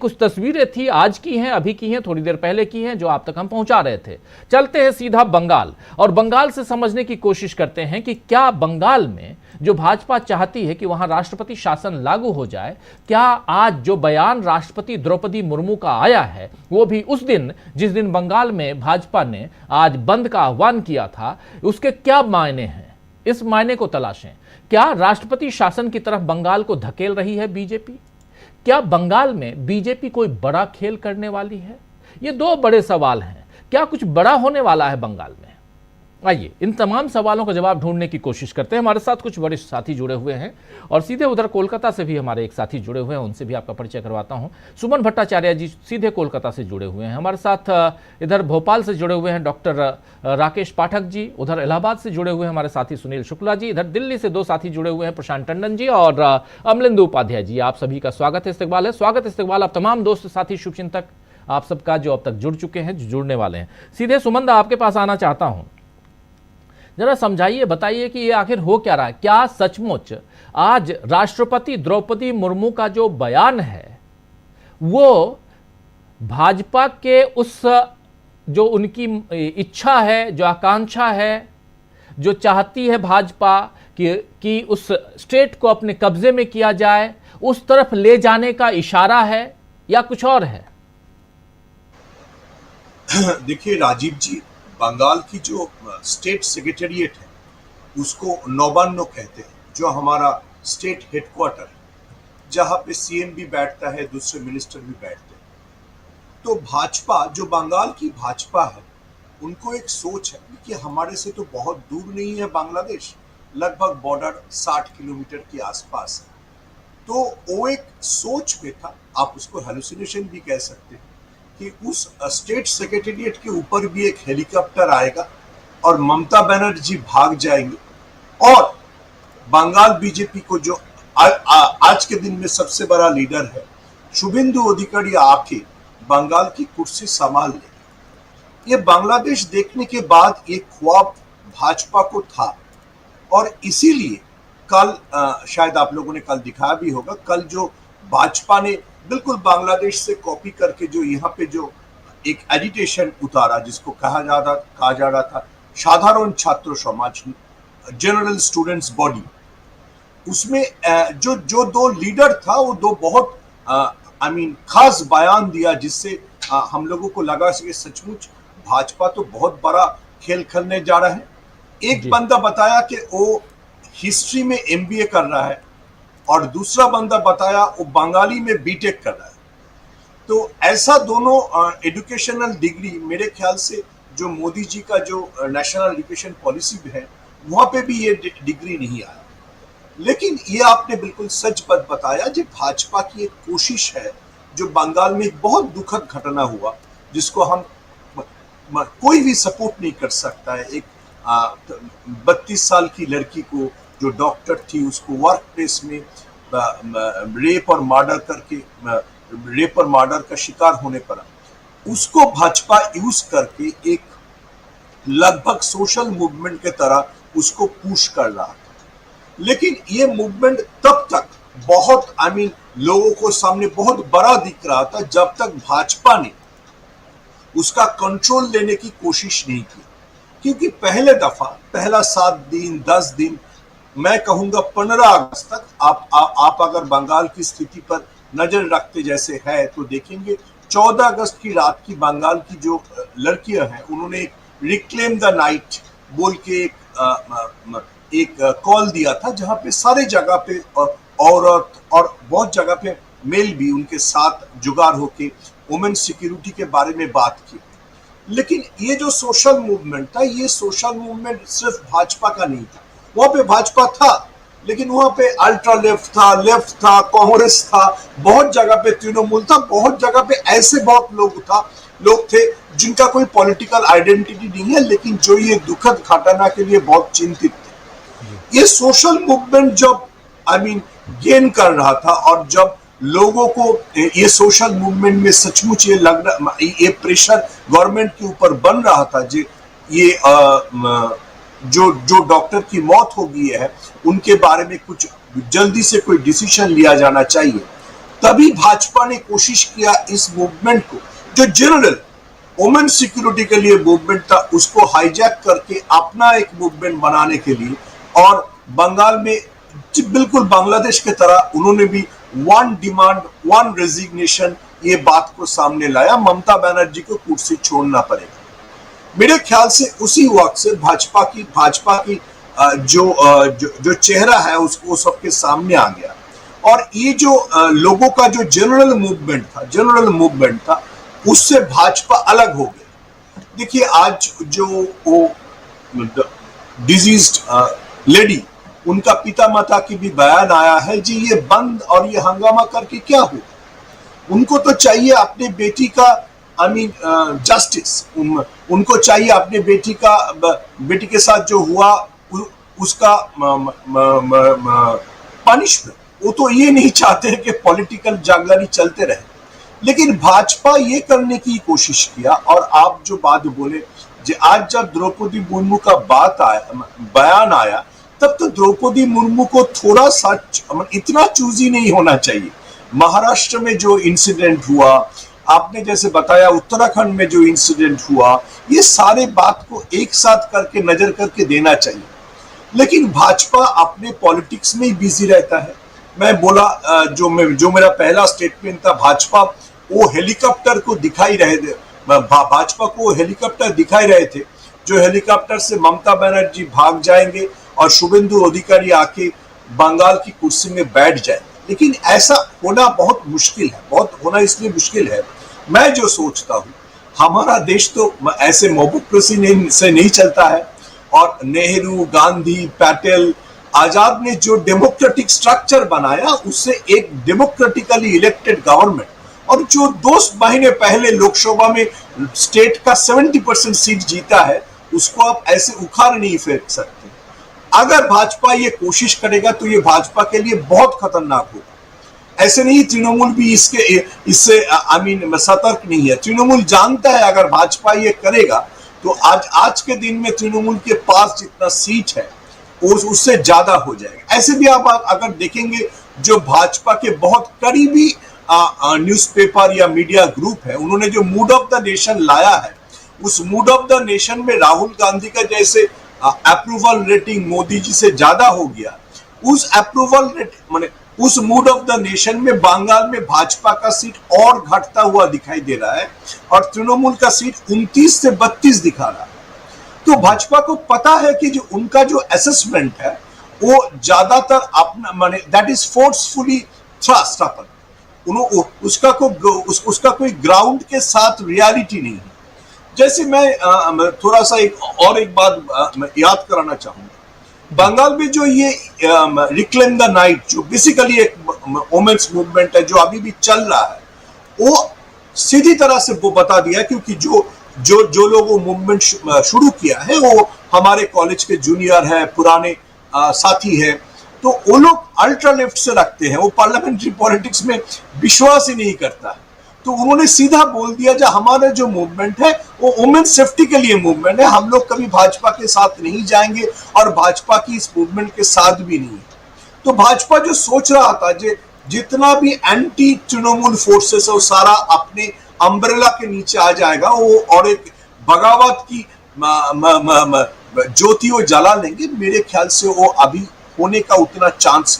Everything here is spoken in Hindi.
कुछ तस्वीरें थी, आज की हैं, अभी की हैं, थोड़ी देर पहले की हैं, जो आप तक हम पहुंचा रहे थे। चलते हैं सीधा बंगाल और बंगाल से समझने की कोशिश करते हैं कि क्या बंगाल में जो भाजपा चाहती है कि वहां राष्ट्रपति शासन लागू हो जाए, क्या आज जो बयान राष्ट्रपति द्रौपदी मुर्मू का आया है, वो भी उस दिन जिस दिन बंगाल में भाजपा ने आज बंद का आह्वान किया था, उसके क्या मायने हैं? इस मायने को तलाशें। क्या राष्ट्रपति शासन की तरफ बंगाल को धकेल रही है बीजेपी? क्या बंगाल में बीजेपी कोई बड़ा खेल करने वाली है? ये दो बड़े सवाल हैं। क्या कुछ बड़ा होने वाला है बंगाल में? आइए इन तमाम सवालों का जवाब ढूंढने की कोशिश करते हैं। हमारे साथ कुछ वरिष्ठ साथी जुड़े हुए हैं और सीधे उधर कोलकाता से भी हमारे एक साथी जुड़े हुए हैं, उनसे भी आपका परिचय करवाता हूं। सुमन भट्टाचार्य जी सीधे कोलकाता से जुड़े हुए हैं। हमारे साथ इधर भोपाल से जुड़े हुए हैं डॉक्टर राकेश पाठक जी, उधर इलाहाबाद से जुड़े हुए हैं हमारे साथी सुनील शुक्ला जी, इधर दिल्ली से दो साथी जुड़े हुए हैं प्रशांत टंडन जी और अमलिंदु उपाध्याय जी। आप सभी का स्वागत है, इस्तकबाल है, स्वागत इस्तकबाल आप तमाम दोस्त साथी शुभचिंतक आप सबका जो अब तक जुड़ चुके हैं, जो जुड़ने वाले हैं। सीधे सुमन आपके पास आना चाहता हूं, जरा समझाइए, बताइए कि ये आखिर हो क्या रहा है। क्या सचमुच आज राष्ट्रपति द्रौपदी मुर्मू का जो बयान है वो भाजपा के उस जो उनकी इच्छा है, जो आकांक्षा है, जो चाहती है भाजपा कि उस स्टेट को अपने कब्जे में किया जाए, उस तरफ ले जाने का इशारा है या कुछ और है? देखिए राजीव जी, बंगाल की जो स्टेट सेक्रेटेरिएट है उसको नौबान्नो कहते हैं, जो हमारा स्टेट हेडक्वार्टर है, जहां पे सीएम भी बैठता है, दूसरे मिनिस्टर भी बैठते हैं। तो भाजपा, जो बंगाल की भाजपा है, उनको एक सोच है कि हमारे से तो बहुत दूर नहीं है बांग्लादेश, लगभग बॉर्डर 60 किलोमीटर के आसपास है। तो वो एक सोच में था, आप उसको हेलुसिनेशन भी कह सकते हैं, कि उस स्टेट सेक्रेटेरिएट के ऊपर भी एक हेलीकॉप्टर आएगा और ममता बनर्जी भाग जाएंगे और बंगाल बीजेपी को जो आज के दिन में सबसे बड़ा लीडर है शुभेंदु अधिकारी आके बंगाल की कुर्सी संभाल ले। ये बांग्लादेश देखने के बाद एक ख्वाब भाजपा को था और इसीलिए कल शायद आप लोगों ने कल दिखाया भी होगा, कल जो भाजपा ने बिल्कुल बांग्लादेश से कॉपी करके जो यहाँ पे जो एक एजिटेशन उतारा, जिसको कहा जा रहा था साधारण छात्र समाज, जनरल स्टूडेंट्स बॉडी, उसमें जो दो लीडर था वो दो बहुत खास बयान दिया, जिससे हम लोगों को लगा कि सचमुच भाजपा तो बहुत बड़ा खेल खेलने जा रहा है। एक बंदा बताया कि वो हिस्ट्री में एमबीए कर रहा है और दूसरा बंदा बताया वो बंगाली में बीटेक कर रहा है। तो ऐसा दोनों एजुकेशनल डिग्री, मेरे ख्याल से जो मोदी जी का जो नेशनल एजुकेशन पॉलिसी है वहां पे भी ये डिग्री नहीं आया। लेकिन ये आपने बिल्कुल सच बात बताया, जो भाजपा की एक कोशिश है, जो बंगाल में एक बहुत दुखद घटना हुआ जिसको हम कोई भी सपोर्ट नहीं कर सकता है। एक 32 साल की लड़की को, जो डॉक्टर थी, उसको वर्क प्लेस में रेप और मर्डर का शिकार होने पर उसको भाजपा यूज करके एक लगभग सोशल मूवमेंट के तरह उसको पुश कर रहा था। लेकिन ये मूवमेंट तब तक बहुत लोगों को सामने बहुत बड़ा दिख रहा था जब तक भाजपा ने उसका कंट्रोल लेने की कोशिश नहीं की। क्योंकि पहला 7 दिन 10 दिन, मैं कहूंगा 15 अगस्त तक आप अगर बंगाल की स्थिति पर नजर रखते जैसे है तो देखेंगे 14 अगस्त की रात की बंगाल की जो लड़कियां हैं, उन्होंने एक रिक्लेम द नाइट बोल के एक कॉल दिया था, जहां पे सारे जगह पे औरत और बहुत जगह पे मेल भी उनके साथ जुगाड़ होके वुमेन सिक्योरिटी के बारे में बात की। लेकिन ये जो सोशल मूवमेंट था, ये सोशल मूवमेंट सिर्फ भाजपा का नहीं था। वहां पे भाजपा था, लेकिन वहां पे अल्ट्रा लेफ्ट था, कांग्रेस था, बहुत जगह पे तृणमूल था, बहुत जगह पे ऐसे बहुत लोग थे जिनका कोई पॉलिटिकल आइडेंटिटी नहीं है, लेकिन जो ये दुखद घटना के लिए बहुत चिंतित थे। ये सोशल मूवमेंट जब गेन कर रहा था और जब लोगों को ये सोशल मूवमेंट में सचमुच ये प्रेशर गवर्नमेंट के ऊपर बन रहा था, ये जो डॉक्टर की मौत हो गई है उनके बारे में कुछ जल्दी से कोई डिसीजन लिया जाना चाहिए। तभी भाजपा ने कोशिश किया इस मूवमेंट को, जो जनरल वुमेन सिक्योरिटी के लिए मूवमेंट था, उसको हाईजैक करके अपना एक मूवमेंट बनाने के लिए, और बंगाल में बिल्कुल बांग्लादेश की तरह उन्होंने भी वन डिमांड वन रेजिग्नेशन ये बात को सामने लाया, ममता बनर्जी को कुर्सी छोड़ना पड़ेगा। मेरे ख्याल से उसी वक्त से भाजपा की जो चेहरा है उसको सबके सामने आ गया, और ये जो लोगों का जो जनरल मूवमेंट था उससे भाजपा अलग हो गया। देखिए आज जो वो डिजीज्ड लेडी, उनका पिता माता की भी बयान आया है जी ये बंद और ये हंगामा करके क्या हो, उनको तो चाहिए अपने बेटी का जस्टिस, उनको चाहिए अपने बेटी के साथ जो हुआ उसका पनिशमेंट। वो तो ये नहीं चाहते हैं कि पॉलिटिकल जागलानी चलते रहे, लेकिन भाजपा ये करने की कोशिश किया। और आप जो बात बोले, आज जब द्रौपदी मुर्मू का बयान आया, तब तो द्रौपदी मुर्मू को थोड़ा सा इतना चूजी नहीं होना चाहिए। महाराष्ट्र में जो इंसिडेंट हुआ, आपने जैसे बताया उत्तराखंड में जो इंसिडेंट हुआ, ये सारे बात को एक साथ करके नजर करके देना चाहिए, लेकिन भाजपा अपने पॉलिटिक्स में ही बिजी रहता है। मैं बोला जो मेरा पहला स्टेटमेंट था, भाजपा को हेलीकॉप्टर दिखाई रहे थे, जो हेलीकॉप्टर से ममता बनर्जी भाग जाएंगे और शुभेंदु अधिकारी आके बंगाल की कुर्सी में बैठ जाएंगे, लेकिन ऐसा होना बहुत मुश्किल है, इसलिए मुश्किल है। मैं जो सोचता हूँ, हमारा देश तो ऐसे डेमोक्रेसी से नहीं चलता है, और नेहरू, गांधी, पटेल, आजाद ने जो डेमोक्रेटिक स्ट्रक्चर बनाया, उससे एक डेमोक्रेटिकली इलेक्टेड गवर्नमेंट, और जो 2 महीने पहले लोकसभा में स्टेट का 70% सीट जीता है, उसको आप ऐसे उखाड़ नहीं फेंक सकते। अगर भाजपा ये कोशिश करेगा तो ये भाजपा के लिए बहुत खतरनाक होगा। ऐसे नहीं, तृणमूल भी इससे सतर्क नहीं है। तृणमूल जानता है अगर भाजपा ये करेगा तो आज के दिन में तृणमूल के पास जितना सीट है उससे ज्यादा हो जाएगा। ऐसे भी आप अगर देखेंगे, जो भाजपा के बहुत करीबी न्यूज़पेपर या मीडिया ग्रुप है, उन्होंने जो मूड ऑफ द नेशन लाया है, उस मूड ऑफ द नेशन में राहुल गांधी का जैसे अप्रूवल रेटिंग मोदी जी से ज्यादा हो गया, उस मूड ऑफ द नेशन में बंगाल में भाजपा का सीट और घटता हुआ दिखाई दे रहा है, और तृणमूल का सीट 29 से 32 दिखा रहा है। तो भाजपा को पता है कि जो उनका जो असेसमेंट है वो ज्यादातर अपना दैट इज फोर्सफुली थ्रस्ट अपन, उसका कोई ग्राउंड के साथ रियलिटी नहीं है। जैसे मैं थोड़ा सा एक बात याद कराना चाहूंगा, बंगाल में जो ये रिक्लेम द नाइट, जो बेसिकली एक वुमेन्स मूवमेंट है जो अभी भी चल रहा है, वो सीधी तरह से वो बता दिया, क्योंकि जो लोग वो मूवमेंट शुरू किया है वो हमारे कॉलेज के जूनियर है, पुराने साथी है, तो वो लोग अल्ट्रा लेफ्ट से रखते हैं, वो पार्लियामेंट्री पॉलिटिक्स में विश्वास ही नहीं करता है। तो उन्होंने सीधा बोल दिया, जो हमारा जो मूवमेंट है वो वुमेन सेफ्टी के लिए मूवमेंट है, हम लोग कभी भाजपा के साथ नहीं जाएंगे और भाजपा की इस मूवमेंट के साथ भी नहीं है। तो भाजपा जो सोच रहा था, जितना भी एंटी तृणमूल फोर्सेस है वो सारा अपने अम्ब्रेला के नीचे आ जाएगा, वो और एक बगावत की ज्योति वो जला लेंगे। मेरे ख्याल से वो अभी होने का उतना चांस